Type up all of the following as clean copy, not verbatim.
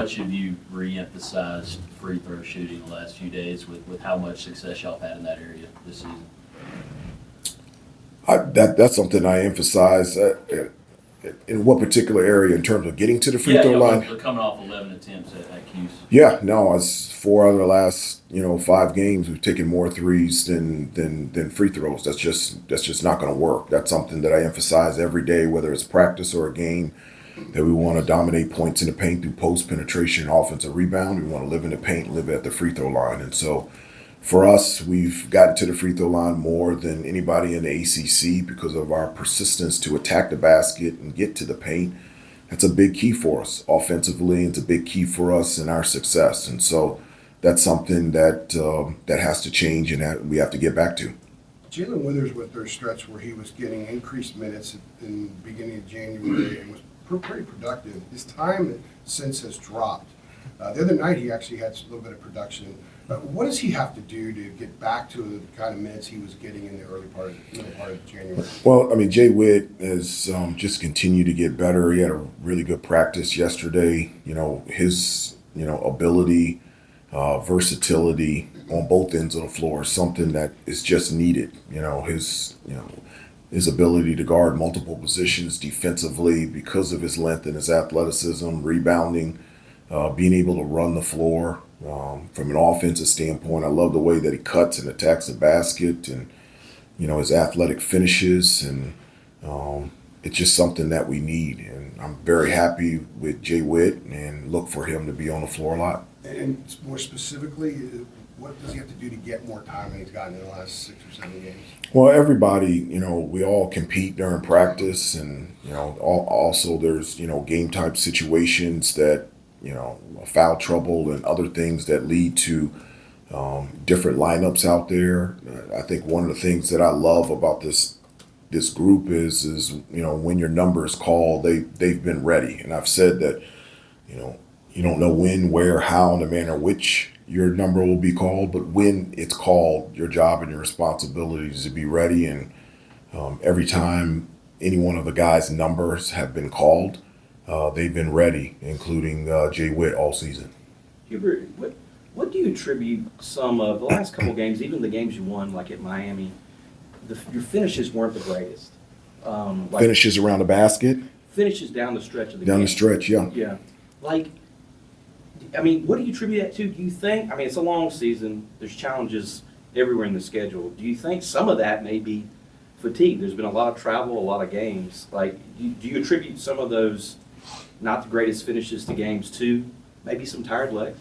much have you re-emphasized free throw shooting the last few days with how much success y'all have had in that area this season? That's something I emphasize. In what particular area in terms of getting to the free throw line? They're coming off 11 attempts at Cuse. Yeah, no, it's 4 out of the last 5 games we've taken more threes than free throws. That's just not going to work. That's something that I emphasize every day, whether it's practice or a game. That we want to dominate points in the paint through post penetration, offensive rebound. We want to live in the paint, live at the free throw line, and so. For us, we've gotten to the free throw line more than anybody in the ACC because of our persistence to attack the basket and get to the paint. That's a big key for us offensively. It's a big key for us in our success. And so that's something that has to change and that we have to get back to. Jaylen Withers went through a stretch where he was getting increased minutes in the beginning of January and was pretty productive. His time since has dropped. The other night he actually had a little bit of production. What does he have to do to get back to the kind of minutes he was getting in the middle part of January? Well, I mean, Jay Witt has just continued to get better. He had a really good practice yesterday. His ability, versatility on both ends of the floor is something that is just needed. His ability to guard multiple positions defensively because of his length and his athleticism, rebounding, being able to run the floor. From an offensive standpoint, I love the way that he cuts and attacks the basket and, his athletic finishes. And it's just something that we need. And I'm very happy with Jay Witt and look for him to be on the floor a lot. And more specifically, what does he have to do to get more time than he's gotten in the last 6 or 7 games? Well, everybody, we all compete during practice. And, also there's, game type situations that, foul trouble and other things that lead to different lineups out there. I think one of the things that I love about this group is when your number is called, they've been ready. And I've said that, you don't know when, where, how, and the manner in which your number will be called, but when it's called, your job and your responsibility is to be ready. And every time any one of the guys' numbers have been called, they've been ready, including Jay Witt all season. Hubert, what do you attribute some of the last couple games, even the games you won, like at Miami, your finishes weren't the greatest? Finishes around the basket? Finishes down the stretch of the game. Down the stretch, yeah. Yeah. What do you attribute that to? Do you think, it's a long season, there's challenges everywhere in the schedule. Do you think some of that may be fatigue? There's been a lot of travel, a lot of games. Do you attribute some of those not the greatest finishes to games to maybe some tired legs?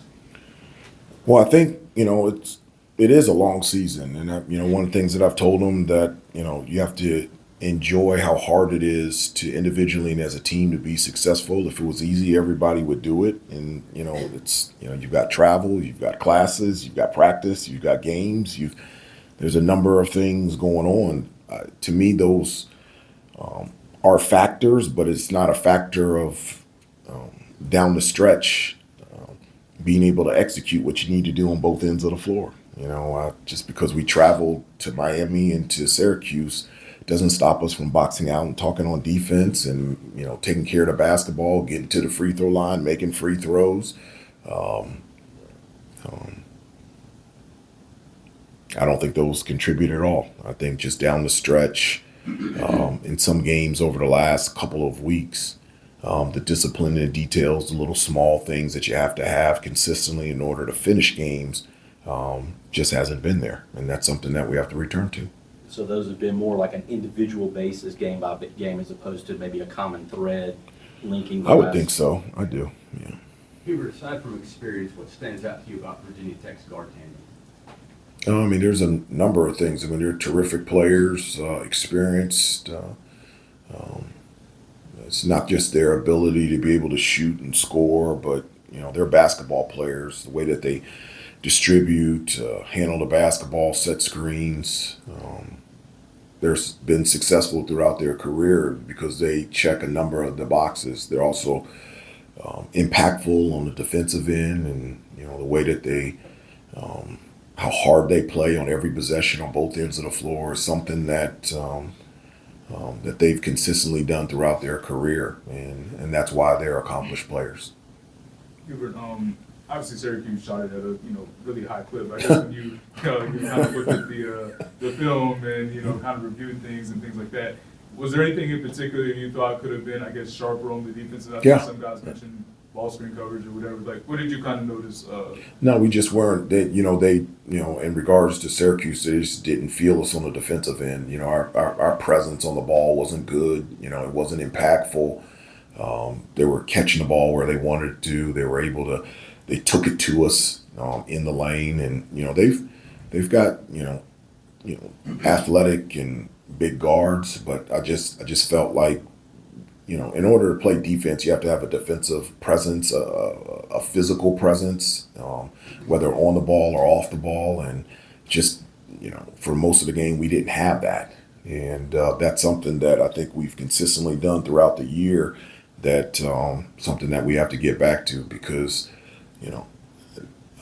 Well, I think, it is a long season. And, one of the things that I've told them that, you have to enjoy how hard it is to individually and as a team to be successful. If it was easy, everybody would do it. And, you've got travel, you've got classes, you've got practice, you've got games, there's a number of things going on. To me, those are factors, but it's not a factor of down the stretch being able to execute what you need to do on both ends of the floor. Just because we traveled to Miami and to Syracuse doesn't stop us from boxing out and talking on defense and, taking care of the basketball, getting to the free throw line, making free throws. I don't think those contribute at all. I think just down the stretch, in some games over the last couple of weeks, the discipline and details, the little small things that you have to have consistently in order to finish games, just hasn't been there. And that's something that we have to return to. So those have been more like an individual basis, game by game, as opposed to maybe a common thread linking. I would think so. I do, yeah. Hubert, aside from experience, what stands out to you about Virginia Tech's guard tandem? There's a number of things. They're terrific players, experienced. It's not just their ability to be able to shoot and score, but they're basketball players. The way that they distribute, handle the basketball, set screens. They're been successful throughout their career because they check a number of the boxes. They're also impactful on the defensive end, and the way that they. How hard they play on every possession on both ends of the floor is something that that they've consistently done throughout their career, and that's why they're accomplished players. Hubert, obviously Syracuse shot it at a really high clip. I guess when you kind of looked at the film and kind of reviewed things and things like that, was there anything in particular you thought could have been, I guess, sharper on the defensive? I think some guys mentioned ball screen coverage or whatever. Like, what did you kind of notice? No, we just weren't. They, in regards to Syracuse, they just didn't feel us on the defensive end. Our presence on the ball wasn't good. It wasn't impactful. They were catching the ball where they wanted to. They were able to. They took it to us in the lane, and they've got athletic and big guards. But I just felt like in order to play defense, you have to have a defensive presence, a physical presence, whether on the ball or off the ball. And just, for most of the game, we didn't have that. And that's something that I think we've consistently done throughout the year, that something that we have to get back to, because,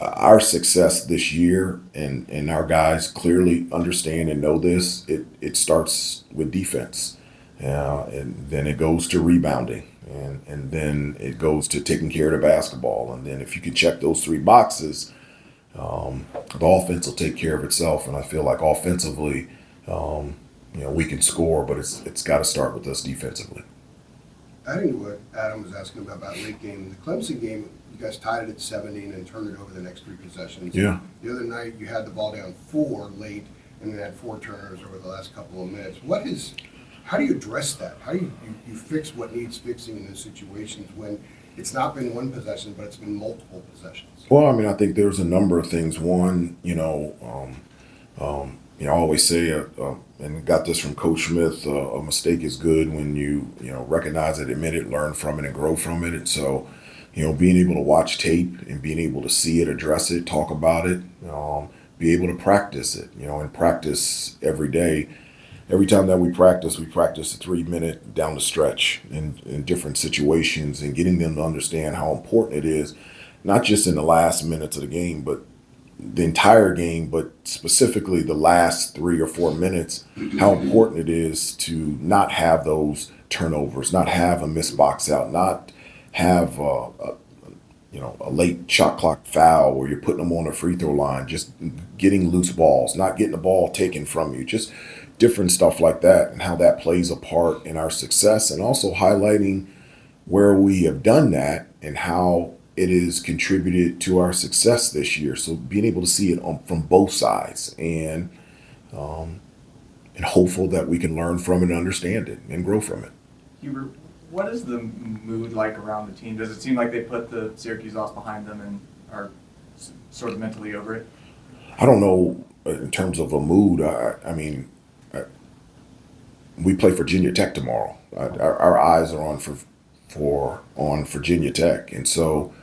our success this year, and our guys clearly understand and know this, it starts with defense. And then it goes to rebounding, and then it goes to taking care of the basketball. And then if you can check those three boxes, the offense will take care of itself. And I feel like offensively, we can score, but it's got to start with us defensively. Adding to what Adam was asking about late game, the Clemson game, you guys tied it at 17 and turned it over the next three possessions. Yeah. The other night, you had the ball down 4 late, and then had 4 turnovers over the last couple of minutes. How do you address that? How do you fix what needs fixing in those situations when it's not been one possession, but it's been multiple possessions? Well, I think there's a number of things. One, I always say, and got this from Coach Smith, a mistake is good when you recognize it, admit it, learn from it, and grow from it. And so, being able to watch tape and being able to see it, address it, talk about it, be able to practice it, and practice every day. Every time that we practice a 3-minute down the stretch in different situations, and getting them to understand how important it is, not just in the last minutes of the game, but the entire game, but specifically the last 3 or 4 minutes, how important it is to not have those turnovers, not have a missed box out, not have a late shot clock foul where you're putting them on the free throw line, just getting loose balls, not getting the ball taken from you, just different stuff like that, and how that plays a part in our success, and also highlighting where we have done that and how it has contributed to our success this year. So being able to see it from both sides, and hopeful that we can learn from it and understand it and grow from it. Hubert, what is the mood like around the team? Does it seem like they put the Syracuse loss behind them and are sort of mentally over it? I don't know in terms of a mood. We play Virginia Tech tomorrow. Our eyes are on Virginia Tech, and so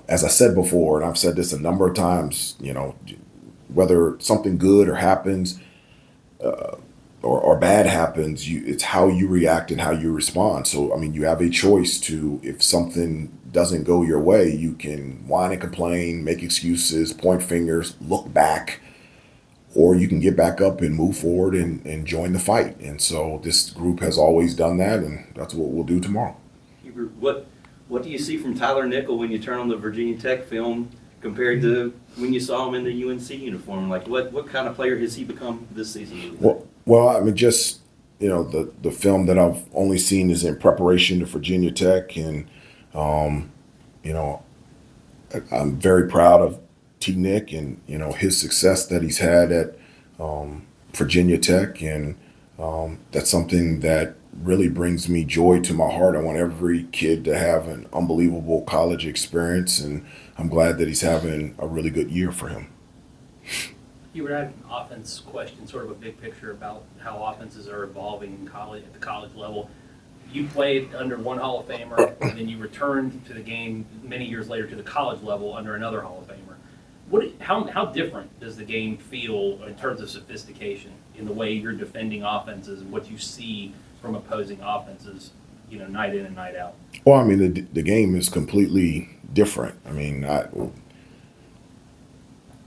as I said before, and I've said this a number of times, whether something good or happens or bad happens, it's how you react and how you respond. So you have a choice to, if something doesn't go your way, you can whine and complain, make excuses, point fingers, look back, or you can get back up and move forward and join the fight. And so this group has always done that, and that's what we'll do tomorrow. Hubert, what do you see from Tyler Nickell when you turn on the Virginia Tech film compared to when you saw him in the UNC uniform? Like, what kind of player has he become this season? Just the film that I've only seen is in preparation to Virginia Tech, and I'm very proud of T. Nick and his success that he's had at Virginia Tech, and that's something that really brings me joy to my heart. I want every kid to have an unbelievable college experience, and I'm glad that he's having a really good year for him. Hubert, I have an offense question, sort of a big picture about how offenses are evolving in college, at the college level. You played under one Hall of Famer, and then you returned to the game many years later to the college level under another Hall of Famer. How different does the game feel in terms of sophistication in the way you're defending offenses and what you see from opposing offenses, night in and night out? Well, the game is completely different.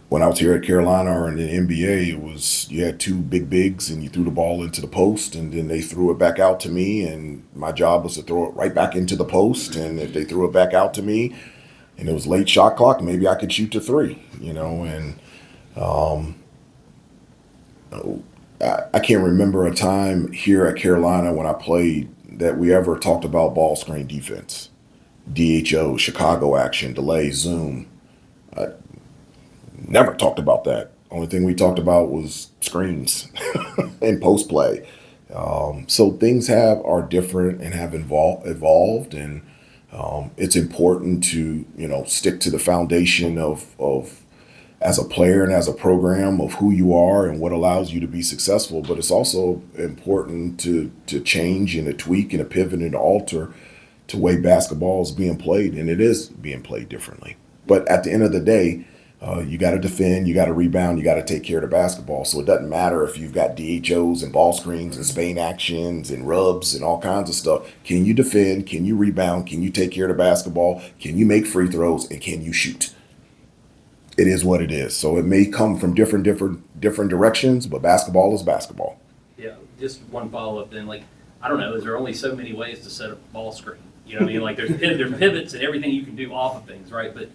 When I was here at Carolina or in the NBA, it was you had 2 big bigs and you threw the ball into the post, and then they threw it back out to me, and my job was to throw it right back into the post. And if they threw it back out to me, and it was late shot clock, maybe I could shoot to three, you know, and I can't remember a time here at Carolina when I played that we ever talked about ball screen defense, DHO, Chicago action, delay, zoom. I never talked about that. Only thing we talked about was screens and post play. So things are different and have evolved, and it's important to stick to the foundation of as a player and as a program of who you are and what allows you to be successful. But it's also important to change and to tweak and to pivot and to alter to the way basketball is being played, and it is being played differently. But at the end of the day, you got to defend, you got to rebound, you got to take care of the basketball. So it doesn't matter if you've got DHOs and ball screens and Spain actions and rubs and all kinds of stuff. Can you defend? Can you rebound? Can you take care of the basketball? Can you make free throws? And can you shoot? It is what it is. So it may come from different directions, but basketball is basketball. Yeah, just one follow-up then, like, I don't know, is there only so many ways to set up a ball screen? You know what I mean? Like, there's pivots and everything you can do off of things, right? But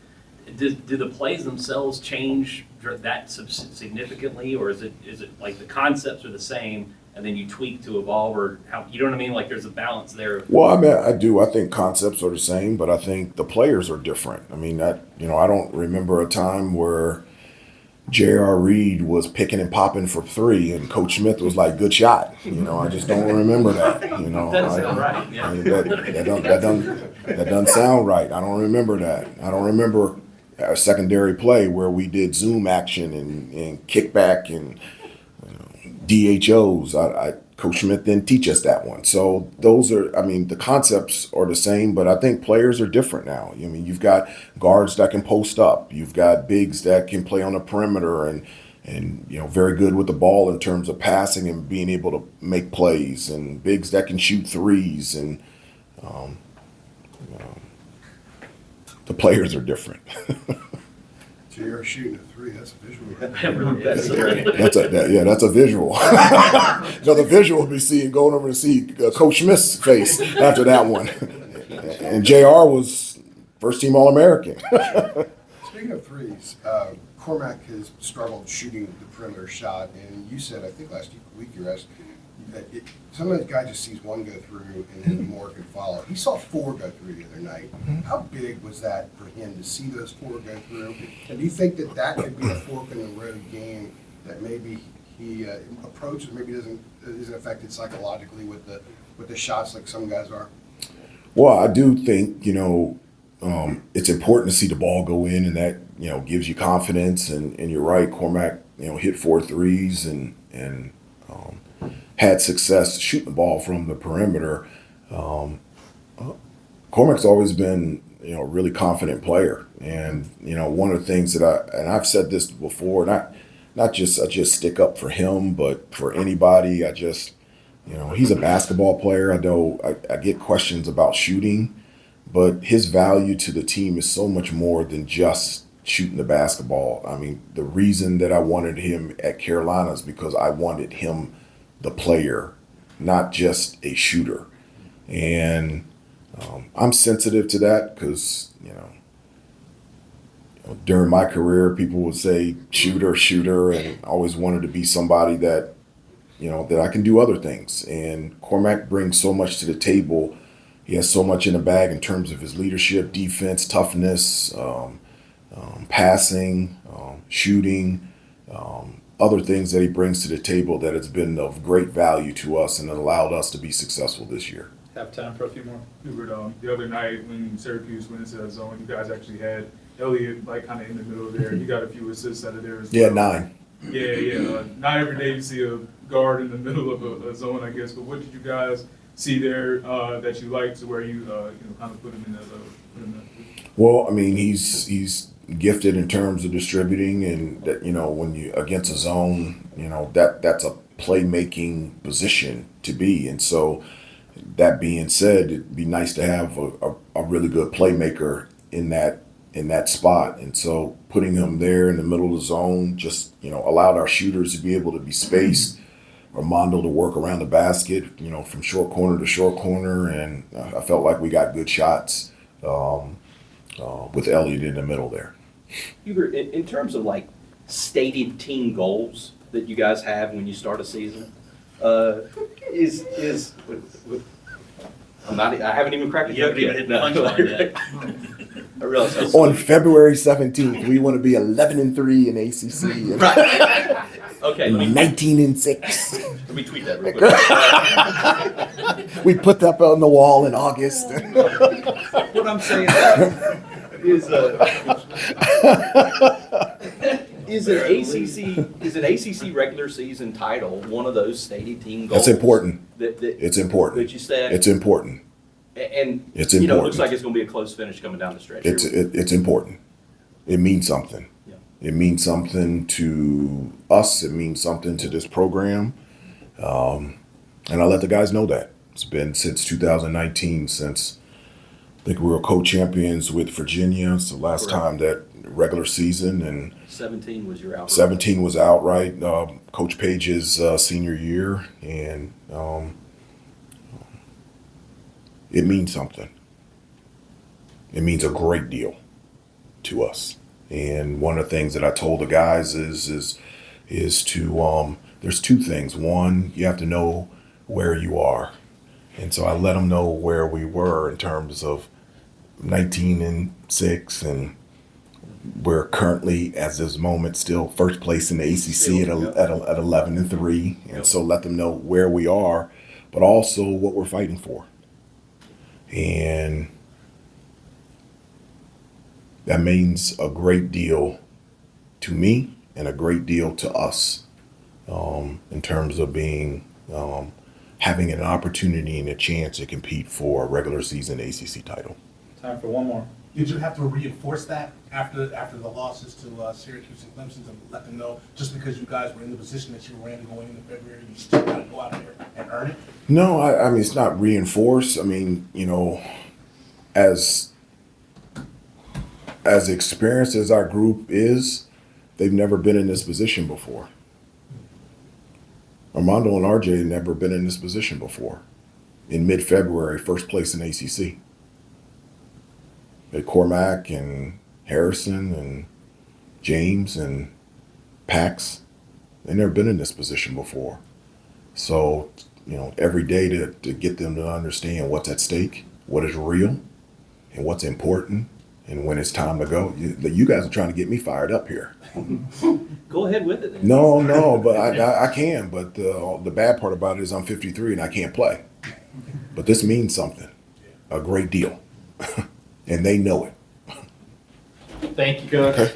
do the plays themselves change that significantly, or is it like the concepts are the same and then you tweak to evolve, or how, you know what I mean? Like, there's a balance there. Well, I mean, I do. I think concepts are the same, but I think the players are different. I mean, I don't remember a time where J.R. Reed was picking and popping for three, and Coach Smith was like, "Good shot." I just don't remember that. Doesn't sound right. Yeah. That doesn't sound right. I don't remember that. I don't remember a secondary play where we did zoom action and kickback and DHOs. Coach Smith didn't teach us that one. So those are, the concepts are the same, but I think players are different now. You've got guards that can post up. You've got bigs that can play on the perimeter and very good with the ball in terms of passing and being able to make plays, and bigs that can shoot threes, and the players are different. So you're shooting a three, that's a visual. It really is. That's a visual. The visual will be going over to see Coach Smith's face after that one. And JR was first team All-American. Speaking of threes, Cormac has struggled shooting the perimeter shot, and you said, I think last week you were asked, that sometimes the guy just sees one go through and then more can follow. He saw four go through the other night. How big was that for him to see those four go through? And do you think that could be a fork in the road game that maybe he approaches, maybe isn't affected psychologically with the shots like some guys are? Well, I do think it's important to see the ball go in, and that gives you confidence. And you're right, Cormac hit 4 threes and had success shooting the ball from the perimeter. Cormac's always been, a really confident player. And, one of the things that I've said this before, not just I just stick up for him, but for anybody. He's a basketball player. I know I get questions about shooting, but his value to the team is so much more than just shooting the basketball. The reason that I wanted him at Carolina is because I wanted him the player, not just a shooter. And I'm sensitive to that because, during my career, people would say shooter, and I always wanted to be somebody that, that I can do other things. And Cormac brings so much to the table. He has so much in the bag in terms of his leadership, defense, toughness, passing, shooting, other things that he brings to the table that has been of great value to us and allowed us to be successful this year. Have time for a few more. Hubert, the other night when Syracuse went into that zone, you guys actually had Elliott kind of in the middle there. He got a few assists out of there as well. Yeah, 9. Yeah. Not every day you see a guard in the middle of a zone, I guess. But what did you guys see there that you liked to where you kind of put him in that? Well, he's gifted in terms of distributing, and that when you against a zone, that's a playmaking position to be. And so, that being said, it'd be nice to have a really good playmaker in that spot. And so, putting him there in the middle of the zone just allowed our shooters to be able to be spaced. Armando to work around the basket, from short corner to short corner, and I felt like we got good shots. with Elliott in the middle there. Hubert, in terms of like stated team goals that you guys have when you start a season, is I haven't even cracked the You haven't joke even yet. hit the punchline yet. I realize that's On February 17th, we want to be 11-3 in ACC and right. Okay, let 19-6. me tweet that real quick. We put that on the wall in August. What I'm saying is an ACC regular season title one of those stated team goals? That's important. That It's important. that you said, It's important. and It's you know, it important. looks like it's going to be a close finish coming down the stretch. It's important. It means something. Yeah. It means something to us. It means something to this program. And I let the guys know that. It's been since 2019, since I think we were co-champions with Virginia. It's the last Correct. time that regular season, and 17 was your outright. 17 was outright. Coach Page's senior year, and it means something. It means a great deal to us. And one of the things that I told the guys is to there's two things. One, you have to know where you are, and so I let them know where we were in terms of 19-6, and we're currently, as this moment, still first place in the ACC at 11-3, and so let them know where we are, but also what we're fighting for. And that means a great deal to me and a great deal to us in terms of being having an opportunity and a chance to compete for a regular season ACC title. Time for one more. Did you have to reinforce that after the losses to Syracuse and Clemson to let them know just because you guys were in the position that you were in going into February, you still got to go out there and earn it? No, I mean, it's not reinforced. I mean, you know, as experienced as our group is, they've never been in this position before. Armando and RJ had never been in this position before. In mid-February, first place in ACC. Cormac and Harrison and James and Pax, they've never been in this position before. So, you know, every day to get them to understand what's at stake, what is real, and what's important, and when it's time to go. You guys are trying to get me fired up here. Go ahead with it then. No, but I can. But the bad part about it is I'm 53 and I can't play. But this means something, a great deal, and they know it. Thank you, Coach. Okay.